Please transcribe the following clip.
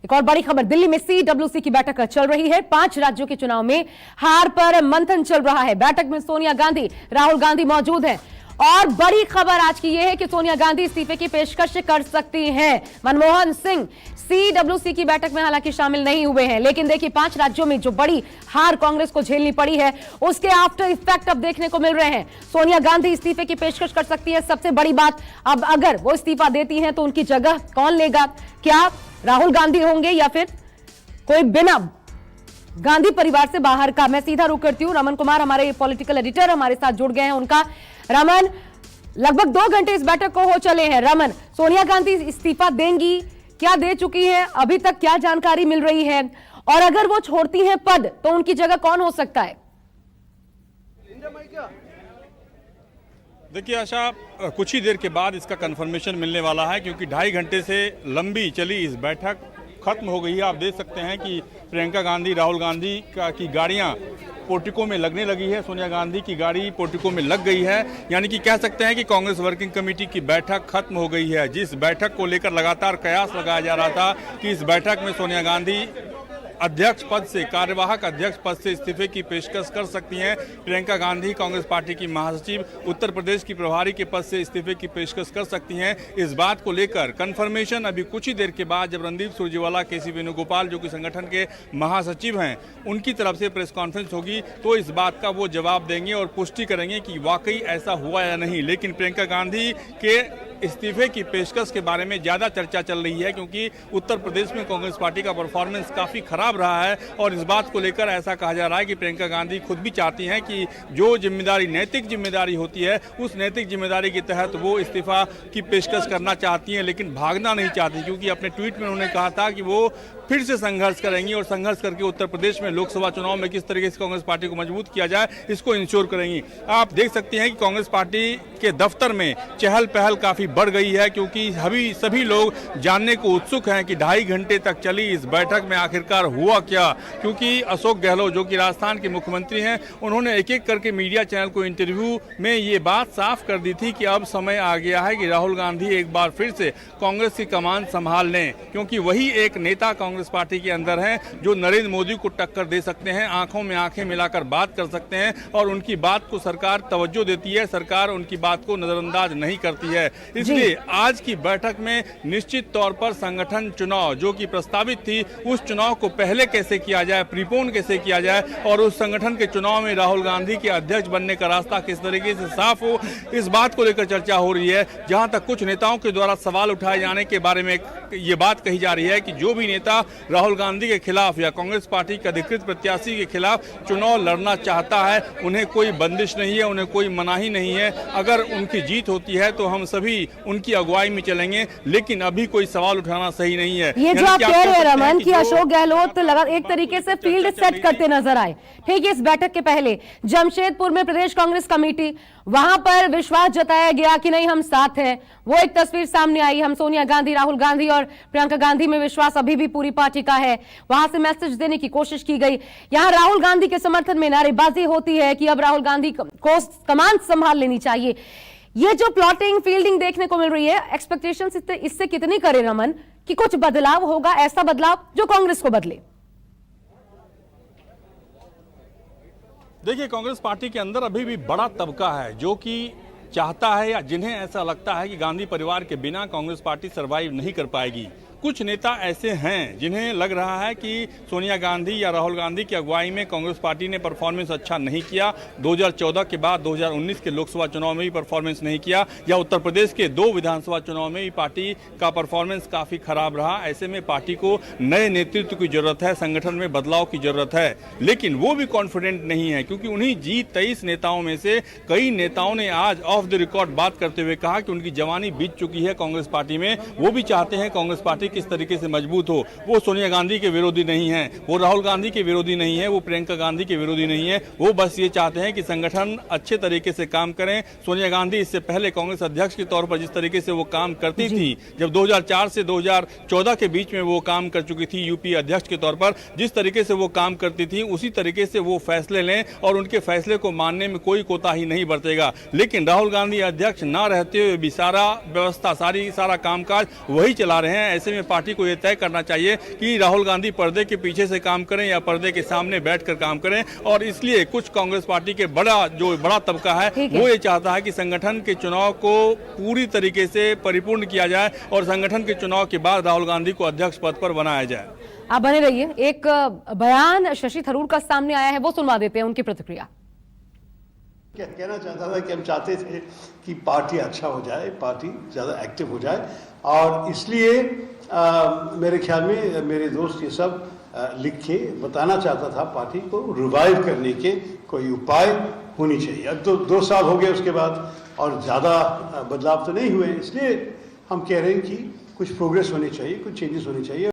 एक और बड़ी खबर, दिल्ली में CWC की बैठक चल रही है। 5 राज्यों के चुनाव में हार पर मंथन चल रहा है। बैठक में सोनिया गांधी, राहुल गांधी मौजूद हैं और बड़ी खबर आज की यह है कि सोनिया गांधी इस्तीफे की पेशकश कर सकती हैं। मनमोहन सिंह CWC की बैठक में हालांकि शामिल नहीं हुए हैं, लेकिन देखिए 5 राज्यों में जो बड़ी हार कांग्रेस को झेलनी पड़ी है उसके आफ्टर इफेक्ट अब देखने को मिल रहे हैं। सोनिया गांधी इस्तीफे की पेशकश कर सकती है। सबसे बड़ी बात, अब अगर वो इस्तीफा देती हैं तो उनकी जगह कौन लेगा? क्या राहुल गांधी होंगे या फिर कोई बिना गांधी परिवार से बाहर का? मैं सीधा रुख करती हूं, रमन कुमार हमारे पॉलिटिकल एडिटर हमारे साथ जुड़ गए हैं। उनका रमन, लगभग 2 घंटे इस बैठक को हो चले हैं। रमन, सोनिया गांधी इस्तीफा देंगी, क्या दे चुकी है, अभी तक क्या जानकारी मिल रही है, और अगर वो छोड़ती हैं पद तो उनकी जगह कौन हो सकता है? देखिए आशा, कुछ ही देर के बाद इसका कंफर्मेशन मिलने वाला है, क्योंकि 2.5 घंटे से लंबी चली इस बैठक खत्म हो गई है। आप देख सकते हैं कि प्रियंका गांधी, राहुल गांधी की गाड़ियां पोर्टिको में लगने लगी है। सोनिया गांधी की गाड़ी पोर्टिको में लग गई है, यानी कि कह सकते हैं कि कांग्रेस वर्किंग कमेटी की बैठक खत्म हो गई है। जिस बैठक को लेकर लगातार कयास लगाया जा रहा था कि इस बैठक में सोनिया गांधी अध्यक्ष पद से, कार्यवाहक अध्यक्ष पद से इस्तीफे की पेशकश कर सकती हैं। प्रियंका गांधी कांग्रेस पार्टी की महासचिव, उत्तर प्रदेश की प्रभारी के पद से इस्तीफे की पेशकश कर सकती हैं। इस बात को लेकर कंफर्मेशन अभी कुछ ही देर के बाद जब रणदीप सुरजेवाला, KC वेणुगोपाल जो कि संगठन के महासचिव हैं, उनकी तरफ से प्रेस कॉन्फ्रेंस होगी तो इस बात का वो जवाब देंगे और पुष्टि करेंगे कि वाकई ऐसा हुआ या नहीं। लेकिन प्रियंका गांधी के इस्तीफे की पेशकश के बारे में ज़्यादा चर्चा चल रही है, क्योंकि उत्तर प्रदेश में कांग्रेस पार्टी का परफॉर्मेंस काफ़ी खराब रहा है और इस बात को लेकर ऐसा कहा जा रहा है कि प्रियंका गांधी खुद भी चाहती हैं कि जो जिम्मेदारी, नैतिक जिम्मेदारी होती है, उस नैतिक जिम्मेदारी के तहत वो इस्तीफा की पेशकश करना चाहती हैं, लेकिन भागना नहीं चाहती, क्योंकि अपने ट्वीट में उन्होंने कहा था कि वो फिर से संघर्ष करेंगी और संघर्ष करके उत्तर प्रदेश में लोकसभा चुनाव में किस तरीके से कांग्रेस पार्टी को मजबूत किया जाए इसको इंश्योर करेंगी। आप देख सकते हैं कि कांग्रेस पार्टी के दफ्तर में चहल पहल काफी बढ़ गई है, क्योंकि अभी सभी लोग जानने को उत्सुक हैं कि 2.5 घंटे तक चली इस बैठक में आखिरकार हुआ क्या। क्योंकि अशोक गहलोत जो कि राजस्थान के मुख्यमंत्री हैं, उन्होंने एक एक करके मीडिया चैनल को इंटरव्यू में ये बात साफ कर दी थी कि अब समय आ गया है कि राहुल गांधी एक बार फिर से कांग्रेस की कमान संभाल लें, क्योंकि वही एक नेता कांग्रेस पार्टी के अंदर हैं जो नरेंद्र मोदी को टक्कर दे सकते हैं, आंखों में आंखें मिलाकर बात कर सकते हैं और उनकी बात को सरकार तवज्जो देती है, सरकार उनकी बात को नजरअंदाज नहीं करती है। इसलिए आज की बैठक में निश्चित तौर पर संगठन चुनाव जो कि प्रस्तावित थी, उस चुनाव को पहले कैसे किया जाए, प्रीपोन कैसे किया जाए और उस संगठन के चुनाव में राहुल गांधी के अध्यक्ष बनने का रास्ता किस तरीके से साफ हो, इस बात को लेकर चर्चा हो रही है। जहां तक कुछ नेताओं के द्वारा सवाल उठाए जाने के बारे में ये बात कही जा रही है कि जो भी नेता राहुल गांधी के खिलाफ या कांग्रेस पार्टी के अधिकृत प्रत्याशी के खिलाफ चुनाव लड़ना चाहता है, उन्हें कोई बंदिश नहीं है, उन्हें कोई मनाही नहीं है। अगर उनकी जीत होती है तो हम सभी उनकी अगुवाई में चलेंगे, लेकिन अभी कोई सवाल उठाना सही नहीं है। ये जो आप कह रहे हैं रमन कि अशोक गहलोत एक तरीके से फील्ड सेट करते नजर आए, ठीक है, इस बैठक के पहले जमशेदपुर में प्रदेश कांग्रेस कमेटी, वहां पर विश्वास जताया गया कि नहीं हम साथ हैं, वो एक तस्वीर सामने आई। हम सोनिया गांधी, राहुल गांधी और प्रियंका गांधी में विश्वास अभी भी पूरी पार्टी का है, वहां से मैसेज देने की कोशिश की गई। यहां राहुल गांधी के समर्थन में नारेबाजी होती है कि अब राहुल गांधी को कमान संभाल लेनी चाहिए। ये जो प्लॉटिंग, फील्डिंग देखने को मिल रही है, एक्सपेक्टेशंस इससे कितनी करें रमन कि कुछ बदलाव होगा, ऐसा बदलाव जो कांग्रेस को बदले? देखिए, कांग्रेस पार्टी के अंदर अभी भी बड़ा तबका है जो कि चाहता है या जिन्हें ऐसा लगता है कि गांधी परिवार के बिना कांग्रेस पार्टी सरवाइव नहीं कर पाएगी। कुछ नेता ऐसे हैं जिन्हें लग रहा है कि सोनिया गांधी या राहुल गांधी की अगुवाई में कांग्रेस पार्टी ने परफॉर्मेंस अच्छा नहीं किया, 2014 के बाद 2019 के लोकसभा चुनाव में भी परफॉर्मेंस नहीं किया, या उत्तर प्रदेश के 2 विधानसभा चुनाव में भी पार्टी का परफॉर्मेंस काफ़ी खराब रहा। ऐसे में पार्टी को नए नेतृत्व की जरूरत है, संगठन में बदलाव की जरूरत है, लेकिन वो भी कॉन्फिडेंट नहीं है, क्योंकि उन्हीं G23 नेताओं में से कई नेताओं ने आज ऑफ द रिकॉर्ड बात करते हुए कहा कि उनकी जवानी बीत चुकी है कांग्रेस पार्टी में। वो भी चाहते हैं कांग्रेस पार्टी किस तरीके से मजबूत हो। वो सोनिया गांधी के विरोधी नहीं है, वो राहुल गांधी के विरोधी नहीं है, वो प्रियंका गांधी के विरोधी नहीं है। वो बस ये चाहते हैं कि संगठन अच्छे तरीके से काम करें। सोनिया गांधी इससे पहले कांग्रेस अध्यक्ष के तौर पर जिस तरीके से वो काम करती थी, जब 2004 से 2014 के बीच में वो काम कर चुकी थी यूपी अध्यक्ष के तौर पर, जिस तरीके से वो काम करती थी उसी तरीके से वो फैसले लें और उनके फैसले को मानने में कोई कोताही नहीं बरतेगा। लेकिन राहुल गांधी अध्यक्ष ना रहते हुए भी सारा व्यवस्था, सारा कामकाज वही चला रहे हैं। ऐसे में में पार्टी को यह तय करना चाहिए कि राहुल गांधी पर्दे के पीछे से काम करें या पर्दे के सामने बैठकर काम करें। और इसलिए कुछ कांग्रेस पार्टी के बड़ा तबका है वो ये चाहता है कि संगठन के चुनाव को पूरी तरीके से परिपूर्ण किया जाए और संगठन के चुनाव के बाद राहुल गांधी को अध्यक्ष पद पर बनाया जाए। आप बने रहिए, एक बयान शशि थरूर का सामने आया है, वो सुनवा देते हैं उनकी प्रतिक्रिया। कहना चाहता था कि हम चाहते थे कि पार्टी अच्छा हो जाए, पार्टी ज़्यादा एक्टिव हो जाए, और इसलिए मेरे ख्याल में मेरे दोस्त ये सब लिख के बताना चाहता था पार्टी को रिवाइव करने के कोई उपाय होनी चाहिए। अब तो 2 साल हो गए उसके बाद और ज़्यादा बदलाव तो नहीं हुए, इसलिए हम कह रहे हैं कि कुछ प्रोग्रेस होनी चाहिए, कुछ चेंजेस होने चाहिए।